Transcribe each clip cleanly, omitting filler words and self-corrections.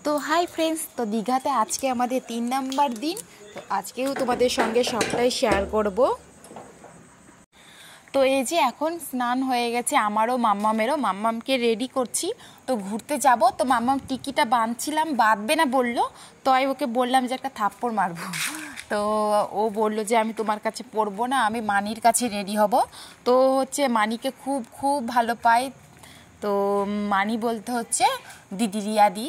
তো hi friends, তো দীঘাতে আজকে আমাদের 3 নাম্বার দিন। তো আজকেও তোমাদের সঙ্গে সবটাই শেয়ার করব। তো এই যে এখন স্নান হয়ে গেছে আমারও মাম্মামেরও, মাম্মামকে রেডি করছি। তো ঘুরতে যাব, তো মাম্মাম টিকিটা বাঁধছিলাম, বাঁধবে না বললো। তো আমি ওকে বললাম যে একটা থাপ্পড় মারবো। তো ও বললো যে আমি তোমার কাছে পড়বো না, আমি মানির কাছে রেডি হব। তো হচ্ছে মানিকে খুব খুব ভালো পাই। তো মানি বলতে হচ্ছে দিদি, রিয়াদি।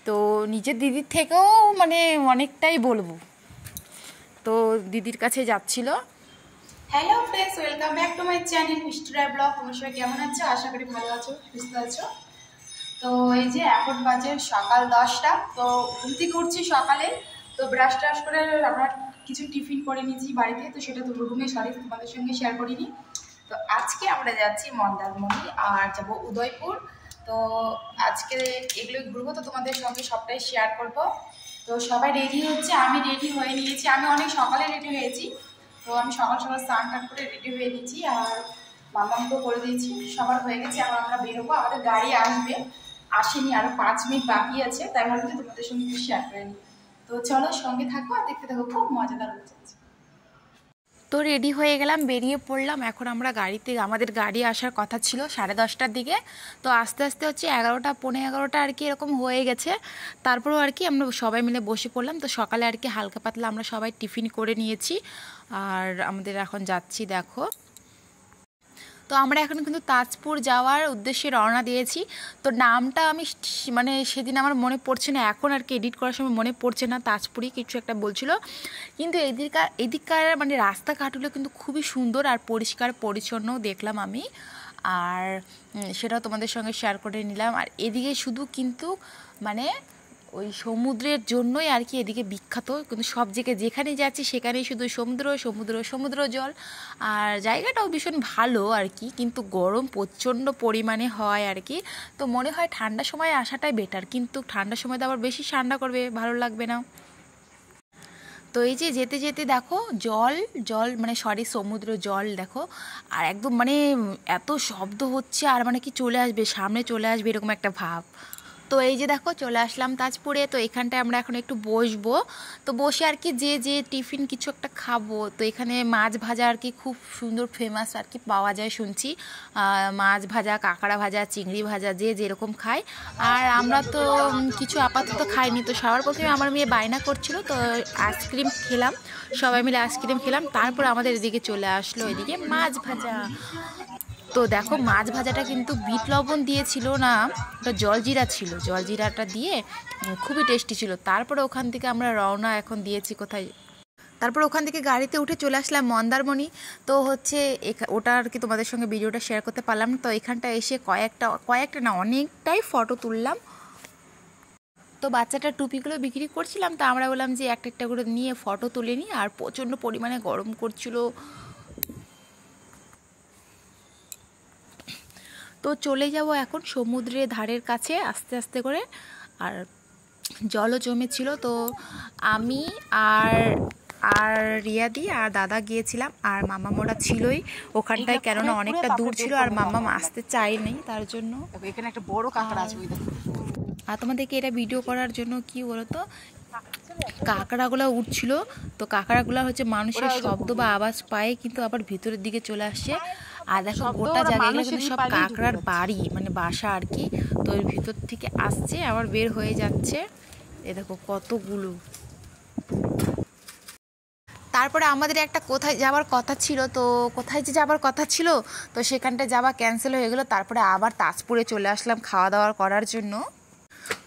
তো নিজের দিদির থেকেও মানে অনেকটাই বলবো। তো দিদির কাছে যাচ্ছিল। Hello friends, welcome back to my channel মিষ্টি রায় ব্লগ। তোমরা সবাই কেমন আছো? আশা করি ভালো আছো, সুস্থ আছো। তো এই যে এখন বাজে সকাল 10টা। তো ঘুম থেকে উঠছি সকালে। তো ব্রাশ ট্রাশ করে আমরা কিছু টিফিন করে নিয়েছি বাড়িতে, তো সেটা তো রুমে তোমাদের সঙ্গে শেয়ার করিনি। তো আজকে আমরা যাচ্ছি মন্দারমণি আর যাব উদয়পুর। তো আজকে এগুলো ঘুরবো, তো তোমাদের সঙ্গে সবটাই শেয়ার করব। তো সবাই রেডি হচ্ছে, আমি রেডি হয়ে নিয়েছি। আমি অনেক সকালে রেডি হয়েছি। তো আমি সকাল সকাল স্নান টান করে রেডি হয়ে দিয়েছি, আর মামাকেও করে দিয়েছি। সবার হয়ে গেছে, আমরা বেরোবো। আমাদের গাড়ি আসবে, আসেনি, আরও 5 মিনিট বাকি আছে। তাই ভাবছি তোমাদের সঙ্গে একটু শেয়ার করে নিই। তো চলো সঙ্গে থাকো আর দেখতে থাকো, খুব মজাদার হচ্ছে। তো রেডি হয়ে গেলাম, বেরিয়ে পড়লাম। এখন আমরা গাড়িতে, আমাদের গাড়ি আসার কথা ছিল 10:30টার দিকে। তো আস্তে আস্তে হচ্ছে 11টা, পৌনে 11টা আর কি এরকম হয়ে গেছে। তারপরেও আর কি আমরা সবাই মিলে বসে পড়লাম। তো সকালে আর কি হালকা পাতলা আমরা সবাই টিফিন করে নিয়েছি, আর আমাদের এখন যাচ্ছি দেখো। তো আমরা এখন কিন্তু তাজপুর যাওয়ার উদ্দেশ্যে রওনা দিয়েছি। তো নামটা আমি মানে সেদিন আমার মনে পড়ছে না, এখন আর কি এডিট করার সময় মনে পড়ছে না। তাজপুরই কিছু একটা বলছিল, কিন্তু এদিককার মানে রাস্তাঘাটগুলো কিন্তু খুবই সুন্দর আর পরিষ্কার পরিচ্ছন্ন দেখলাম আমি। আর সেটাও তোমাদের সঙ্গে শেয়ার করে নিলাম। আর এদিকে শুধু কিন্তু মানে ওই সমুদ্রের জন্যই আর কি এদিকে বিখ্যাত। কিন্তু সব জায়গায় যেখানে যাচ্ছি সেখানেই শুধু সমুদ্র সমুদ্র সমুদ্র জল। আর জায়গাটাও ভীষণ ভালো আর কি, কিন্তু গরম প্রচণ্ড পরিমাণে হয় আর কি। তো মনে হয় ঠান্ডার সময় আসাটাই বেটার, কিন্তু ঠান্ডার সময় তো আবার বেশি ঠান্ডা করবে, ভালো লাগবে না। তো এই যে যেতে যেতে দেখো জল জল মানে সরি সমুদ্র জল দেখো, আর একদম মানে এত শব্দ হচ্ছে, আর মানে কি চলে আসবে, সামনে চলে আসবে এরকম একটা ভাব। তো এই যে দেখো চলে আসলাম তাজপুরে। তো এখানটায় আমরা এখন একটু বসবো। তো বসে আর কি যে টিফিন কিছু একটা খাবো। তো এখানে মাছ ভাজা আর কি খুব সুন্দর ফেমাস আর কি পাওয়া যায় শুনছি। মাছ ভাজা, কাঁকড়া ভাজা, চিংড়ি ভাজা, যে যেরকম খায়। আর আমরা তো কিছু আপাতত খাইনি। তো সবার প্রথমে আমার মেয়ে বায়না করছিল, তো আইসক্রিম খেলাম, সবাই মিলে আইসক্রিম খেলাম। তারপর আমাদের এদিকে চলে আসলো এদিকে মাছ ভাজা। তো দেখো মাছ ভাজাটা কিন্তু বিট লবণ দিয়েছিল না, ওটা জলজিরা ছিল, জলজিরাটা দিয়ে খুবই টেস্টি ছিল। তারপরে ওখান থেকে আমরা রওনা এখন দিয়েছি কোথায়, তারপর ওখান থেকে গাড়িতে উঠে চলে আসলাম মন্দারমণি। তো হচ্ছে ওটা আর কি তোমাদের সঙ্গে ভিডিওটা শেয়ার করতে পারলাম না। তো এখানটা এসে কয়েকটা না অনেকটাই ফটো তুললাম। তো বাচ্চাটার টুপিগুলো বিক্রি করছিলাম, তো আমরা বললাম যে একটা একটা করে নিয়ে ফটো তুলে নিই। আর প্রচণ্ড পরিমাণে গরম করছিল। তো চলে যাব এখন সমুদ্রের ধারের কাছে আস্তে আস্তে করে। আর জলও জমেছিল। তো আমি আর আর রিয়াদি আর দাদা গিয়েছিলাম, আর মামা মোরা ছিলই ওখানটায়, কেননা অনেকটা দূর ছিল আর মাম্মাম আসতে চাইনি, তার জন্য। এখানে একটা বড় কাঁকড়া আছে। আর তোমাদেরকে এটা ভিডিও করার জন্য কি বলতো, কাঁকড়াগুলো উঠছিল। তো কাঁকড়াগুলো হচ্ছে মানুষের শব্দ বা আওয়াজ পায়, কিন্তু আবার ভিতরের দিকে চলে আসছে। আর দেখো গোটা জায়গাগুলো কিন্তু সব কাঁকড়ার বাড়ি মানে বাসা আর কি। তো এর ভিতর থেকে আসছে আবার বের হয়ে যাচ্ছে। এ দেখো কতগুলো। তারপরে আমাদের একটা কোথায় যাওয়ার কথা ছিল, তো কোথায় যে যাওয়ার কথা ছিল, তো সেখানটা যাওয়া ক্যান্সেল হয়ে গেলো। তারপরে আবার তাজপুরে চলে আসলাম খাওয়া দাওয়া করার জন্য।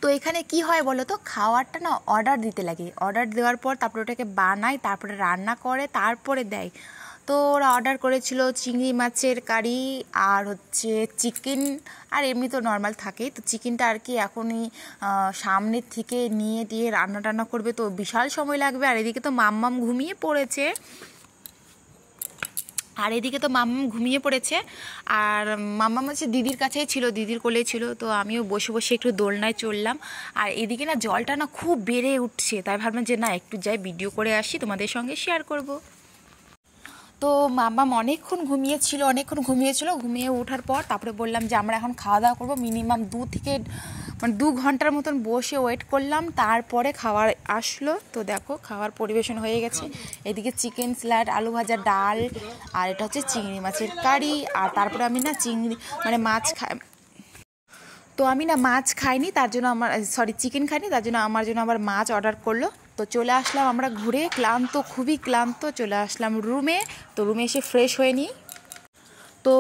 তো এখানে কি হয় বলো তো, খাওয়ারটা না অর্ডার দিতে লাগে। অর্ডার দেওয়ার পর তারপরে ওটাকে বানায়, তারপরে রান্না করে, তারপরে দেয়। তো ওরা অর্ডার করেছিল চিংড়ি মাছের কারি আর হচ্ছে চিকেন, আর এমনি তো নর্মাল থাকেই। তো চিকেনটা আর কি এখনই সামনের থেকে নিয়ে দিয়ে রান্না টান্না করবে, তো বিশাল সময় লাগবে। আর এদিকে তো মাম্মাম ঘুমিয়ে পড়েছে। আর মাম্মাম হচ্ছে দিদির কাছেই ছিল, দিদির কোলেই ছিল। তো আমিও বসে বসে একটু দোলনায় চললাম। আর এদিকে না জলটা না খুব বেড়ে উঠছে, তাই ভাবলাম যে না একটু যাই ভিডিও করে আসি, তোমাদের সঙ্গে শেয়ার করব। তো মাম্মাম অনেকক্ষণ ঘুমিয়েছিল। ঘুমিয়ে ওঠার পর তারপরে বললাম যে আমরা এখন খাওয়া দাওয়া করবো। মিনিমাম 2 ঘন্টার মতন বসে ওয়েট করলাম, তারপরে খাবার আসলো। তো দেখো খাবার পরিবেশন হয়ে গেছে। এদিকে চিকেন স্যালাড, আলু ভাজা, ডাল, আর এটা হচ্ছে চিংড়ি মাছের কারি। আর তারপরে আমি না মাছ খাইনি, তার জন্য চিকেন খাইনি, তার জন্য আমার জন্য আবার মাছ অর্ডার করলো। তো চলে আসলাম আমরা ঘুরে, খুবই ক্লান্ত, চলে আসলাম রুমে। তো রুমে এসে ফ্রেশ হয়ে নিই। তো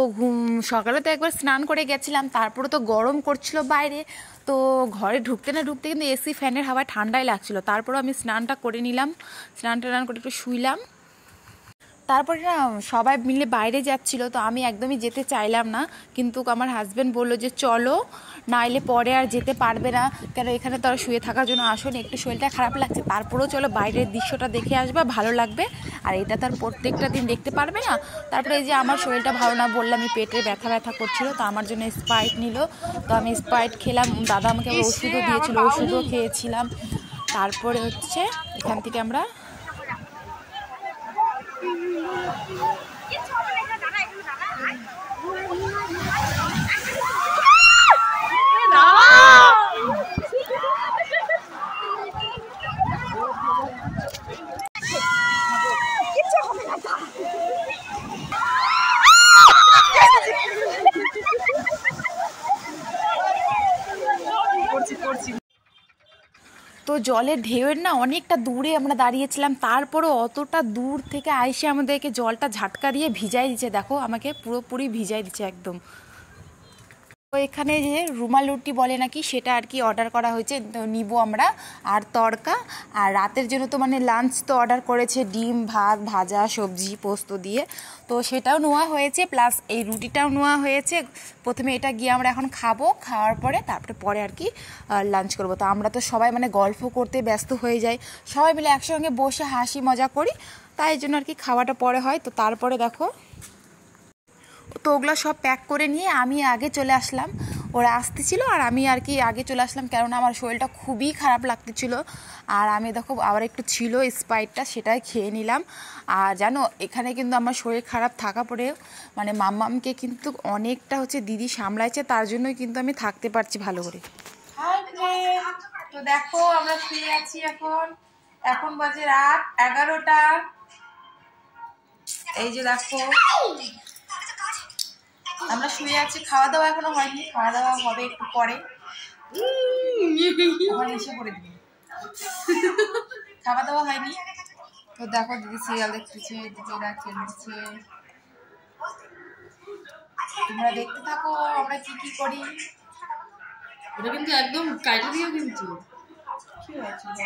সকালে তো একবার স্নান করে গেছিলাম, তারপরে তো গরম করছিল বাইরে। তো ঘরে ঢুকতে কিন্তু এসি ফ্যানের হাওয়ায় ঠান্ডাই লাগছিল। তারপরে আমি স্নানটা করে নিলাম, স্নান করে একটু শুইলাম। তারপরে না সবাই মিলে বাইরে যাচ্ছিল, তো আমি একদমই যেতে চাইলাম না, কিন্তু আমার হাজব্যান্ড বললো যে চলো, নাইলে পরে আর যেতে পারবে না, কেন এখানে তো আর শুয়ে থাকার জন্য আসোনি, একটু শরীরটা খারাপ লাগছে, তারপরেও চলো বাইরের দৃশ্যটা দেখে আসবা, ভালো লাগবে। আর এটা তো আর প্রত্যেকটা দিন দেখতে পারবে না। তারপরে এই যে আমার শরীরটা ভালো না, বললাম আমি পেটে ব্যথা করছিল, তো আমার জন্য স্প্রাইট নিল। তো আমি স্প্রাইট খেলাম, দাদা আমাকে ওষুধও দিয়েছিল, ওষুধও খেয়েছিলাম। তারপরে হচ্ছে এখান থেকে আমরা তো জলের ঢেউয়ের না অনেকটা দূরে আমরা দাঁড়িয়েছিলাম, তারপরে অতটা দূর থেকে আইসে আমাদেরকে জলটা ঝাটকা দিয়ে ভিজাই দিচ্ছে। দেখো আমাকে পুরোপুরি ভিজাই দিচ্ছে একদম। তো এখানে যে রুমাল রুটি বলে নাকি, সেটা আর কি অর্ডার করা হয়েছে, তো নিব আমরা। আর তড়কা, আর রাতের জন্য তো লাঞ্চ তো অর্ডার করেছে, ডিম, ভাত, ভাজা, সবজি, পোস্ত দিয়ে, তো সেটাও নেওয়া হয়েছে, প্লাস এই রুটিটাও নেওয়া হয়েছে। প্রথমে এটা গিয়ে আমরা এখন খাবো, খাওয়ার পরে আর কি লাঞ্চ করবো। তো আমরা তো সবাই গল্প করতে ব্যস্ত হয়ে যাই, সবাই মিলে একসঙ্গে বসে হাসি মজা করি, তাই জন্য আর কি খাওয়াটা পরে হয়। তো তারপরে দেখো, তো ওগুলো সব প্যাক করে নিয়ে আমি আগে চলে আসলাম, ওরা আসতেছিল আর আমি আর কি আগে চলে আসলাম, কেননা আমার শরীরটা খুবই খারাপ লাগতেছিল। আর আমি দেখো আবার একটু ছিল স্প্রাইটটা, সেটাই খেয়ে নিলাম। আর জানো এখানে কিন্তু আমার শরীর খারাপ থাকা পরেও মাম্মামকে কিন্তু অনেকটা দিদি সামলাইছে, তার জন্যই কিন্তু আমি থাকতে পারছি ভালো করে। তো দেখো আমরা শুয়ে আছি, এখন বাজে রাত 11টা। এই যে দেখো আমরা শুয়ে আছি, খাওয়া দাওয়া এখনো হয়নি, খাওয়া দাওয়া হবে একটু পরে। এসে পড়ে দিবি, খাওয়া দাওয়া হয়নি। তো দেখো দিদি সিরিয়াল দেখতেছে, দিদিরা খেলতেছে, তোমরা দেখতে থাকো আমরা কি করি। এটা কিন্তু একদম কাইটা দিয়ে কিন্তু কি হয়েছে?